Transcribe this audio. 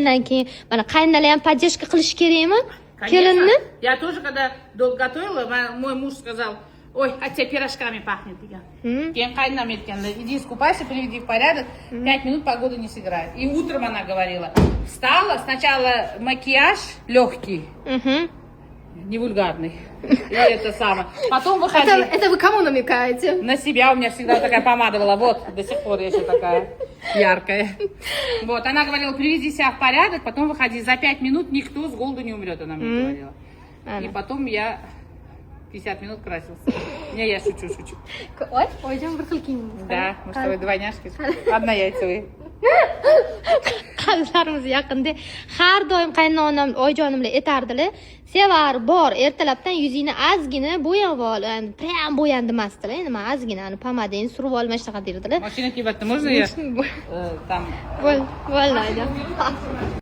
Undan keyin mana qaynonalar ham поддержка qilish kerakmi? Конечно. Kelinni? Я тоже, когда долго готовила, мой муж сказал, ой, от тебя пирожками пахнет. Keyin qaynonam aytganlar, иди искупайся, приведи в порядок, 5 минут погода не сыграет. И утром она говорила, встала, сначала макияж легкий, не вульгарный, и это самое. Потом выходи. Это вы кому намекаете? На себя у меня всегда такая помада была, вот, до сих пор я еще такая яркая. Вот, она говорила, приведи себя в порядок, потом выходи. За 5 минут никто с голоду не умрет, она мне говорила. И потом я 50 минут красился. Не, я шучу. Ой, oyjon bir xil kiyindingiz. Да, мы что, вы двойняшки? Однояйцевые. Qalblarimiz yaqinda. Har doim qaynonam oyijonimlar aytardilar. Sevar bor, ertalabdan yuzingni ozgina bo'yab ol. Prям bo'yan demasdilar. Endi men ozgina pomadani surib olma shunaqa derdilar. Mashina kiyapti, можно я там... Bo'lmaydi.